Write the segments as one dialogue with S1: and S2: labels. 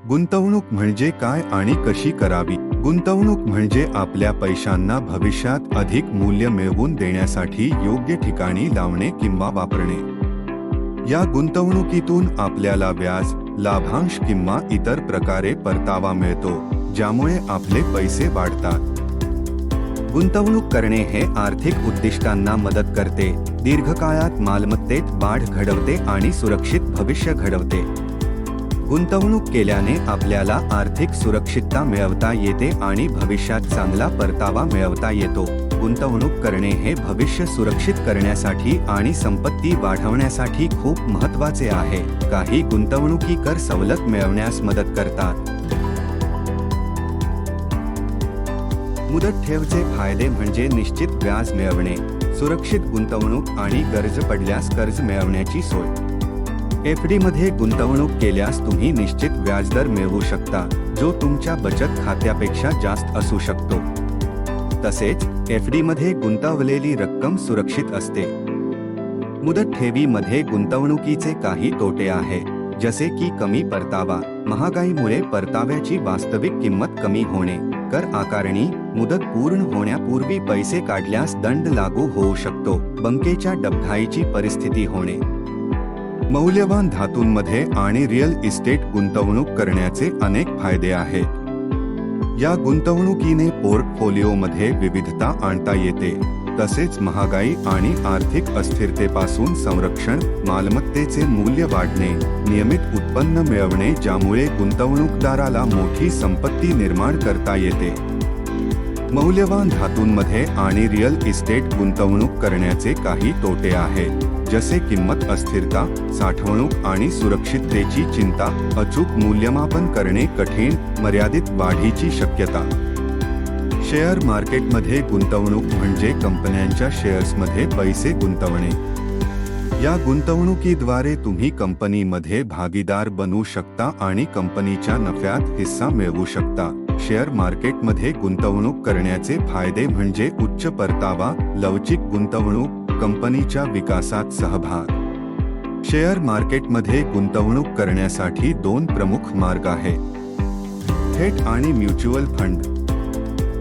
S1: गुंतवणूक म्हणजे काय आणि कशी करावी? गुंतवणूक म्हणजे आपल्या पैशांना भविष्यात अधिक मूल्य मिळवून देण्यासाठी योग्य ठिकाणी लावणे किंवा वापरणे. या गुंतवणुकीतून आपल्याला व्याज, लाभांश किंवा इतर प्रकारे परतावा मिळतो, ज्यामुळे आपले पैसे वाढतात. गुंतवणूक करणे हे आर्थिक उद्दिष्टांना मदत करते, दीर्घकाळात मालमत्तेत वाढ घडवते आणि सुरक्षित भविष्य घडवते. गुंतवणूक केल्याने आपल्याला आर्थिक सुरक्षितता मिळवता येते आणि भविष्यात चांगला परतावा मिळवता येतो. गुंतवणूक करणे हे भविष्य सुरक्षित करण्यासाठी आणि संपत्ती वाढवण्यासाठी खूप महत्त्वाचे आहे. काही गुंतवणुकी कर सवलत मिळवण्यास मदत करतात. मुदत ठेवचे फायदे म्हणजे निश्चित व्याज मिळवणे, सुरक्षित गुंतवणूक आणि गरज पडल्यास कर्ज मिळवण्याची सोय. एफडी मध्ये गुंतवणूक केल्यास तुम्ही निश्चित व्याजदर मिळवू शकता, जो तुमच्या बचत खात्यापेक्षा जास्त असू शकतो. तसेच एफडी मध्ये गुंतवलेली रक्कम सुरक्षित असते. मुदत ठेवीमध्ये गुंतवणुकीचे काही तोटे आहेत, जसे की कमी परतावा, महागाईमुळे परताव्याची वास्तविक किंमत कमी होणे, कर आकारणी, मुदत पूर्ण होण्यापूर्वी पैसे काढल्यास दंड लागू होऊ शकतो, बँकेच्या डबघाईची परिस्थिती होणे. मौल्यवान धातूंमध्ये आणि रिअल इस्टेट गुंतवणूक करण्याचे अनेक फायदे आहेत. या गुंतवणुकीने पोर्टफोलिओमध्ये विविधता आणता येते. तसेच महागाई आणि आर्थिक अस्थिरतेपासून संरक्षण, मालमत्तेचे मूल्य वाढणे, नियमित उत्पन्न मिळवणे, ज्यामुळे गुंतवणूकदाराला मोठी संपत्ती निर्माण करता येते. मौल्यवान धातूंमध्ये आणि रिअल इस्टेट गुंतवणूक करण्याचे काही तोटे आहेत, जसे किंमत अस्थिरता, साठवणूक आणि सुरक्षिततेची चिंता, अचूक मूल्यमापन करणे कठीण, मर्यादित वाढीची शक्यता. शेअर मार्केटमध्ये गुंतवणूक म्हणजे कंपन्यांच्या शेअर्समध्ये पैसे गुंतवणे. या गुंतवणुकीद्वारे तुम्ही कंपनीमध्ये भागीदार बनू शकता आणि कंपनीच्या नफ्यात हिस्सा मिळवू शकता. शेअर मार्केटमध्ये गुंतवणूक करण्याचे फायदे म्हणजे उच्च परतावा, लवचिक गुंतवणूक, कंपनीच्या विकासात सहभाग. शेअर मार्केटमध्ये गुंतवणूक करण्यासाठी दोन प्रमुख मार्ग आहेत: थेट आणि म्युच्युअल फंड.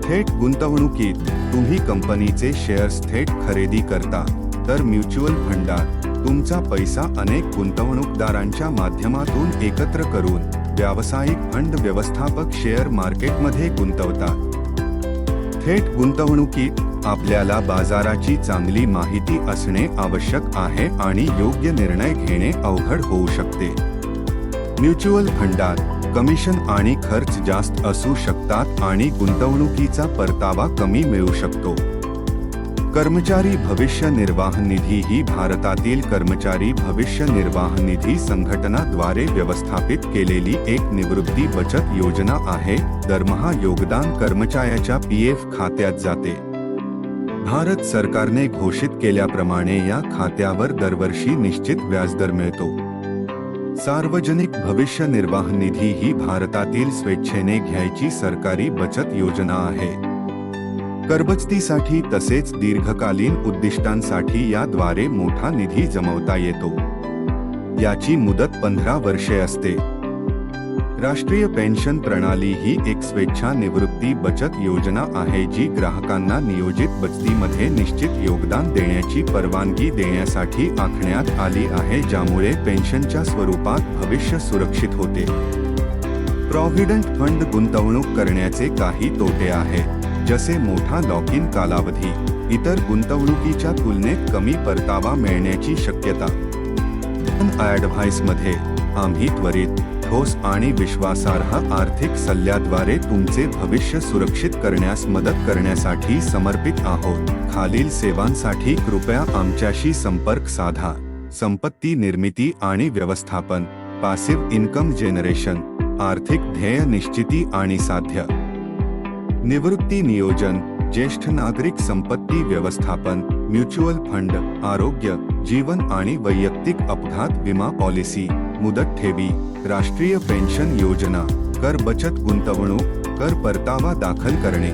S1: थेट गुंतवणुकीत तुम्ही कंपनीचे शेअर्स थेट खरेदी करता, तर म्युच्युअल फंडात तुमचा पैसा अनेक गुंतवणूकदारांच्या माध्यमातून एकत्र करून व्यावसायिक फंड व्यवस्थापक शेअर मार्केटमध्ये गुंतवतात. थेट गुंतवणुकीत आपल्याला बाजाराची चांगली माहिती असणे आवश्यक आहे आणि योग्य निर्णय घेणे अवघड होऊ शकते. म्युच्युअल फंडात कमिशन आणि खर्च जास्त असू शकतात आणि गुंतवणुकीचा परतावा कमी मिळू शकतो. कर्मचारी भविष्य निर्वाह निधी ही भारतातील कर्मचारी भविष्य निर्वाह निधी संघटनाद्वारे व्यवस्थापित केलेली एक निवृत्ती बचत योजना आहे. दरमहा योगदान कर्मचाऱ्याच्या पीएफ खात्यात जाते. भारत सरकारने घोषित केल्याप्रमाणे या खात्यावर दरवर्षी निश्चित व्याजदर मिळतो. सार्वजनिक भविष्य निर्वाह निधी ही भारतातील स्वेच्छेने घ्यायची सरकारी बचत योजना आहे. करबचतीसाठी तसेच दीर्घकालीन उद्दिष्टांसाठी याद्वारे मोठा निधी जमवता येतो. याची मुदत 15 वर्षे असते. राष्ट्रीय पेन्शन प्रणाली ही एक स्वेच्छा निवृत्ती बचत योजना आहे, जी ग्राहकांना नियोजित बचतीमध्ये निश्चित योगदान देण्याची परवानगी देण्यासाठी आखण्यात आली आहे, ज्यामुळे पेन्शनच्या स्वरूपात भविष्य सुरक्षित होते. प्रॉव्हिडंट फंड गुंतवणूक करण्याचे काही तोटे आहेत, जसे मोठा लॉक इन कालावधी, इतर गुंतवणुकीच्या तुलनेत कमी परतावा मिळण्याची शक्यता. ॲडव्हाइसमध्ये आम्ही त्वरित, ठोस आणि विश्वासार्ह आर्थिक सल्ल्याद्वारे तुमचे भविष्य सुरक्षित करण्यास मदत करण्यासाठी समर्पित आहोत. खालील सेवांसाठी कृपया आमच्याशी संपर्क साधा: संपत्ती निर्मिती आणि व्यवस्थापन, पासिव्ह इन्कम जनरेशन, आर्थिक ध्येय निश्चिती आणि साध्य, निवृत्ती नियोजन, ज्येष्ठ नागरिक संपत्ती व्यवस्थापन, म्युच्युअल फंड, आरोग्य, जीवन आणि वैयक्तिक अपघात विमा पॉलिसी, मुदत ठेवी, राष्ट्रीय पेन्शन योजना, कर बचत गुंतवणूक, कर परतावा दाखल करणे.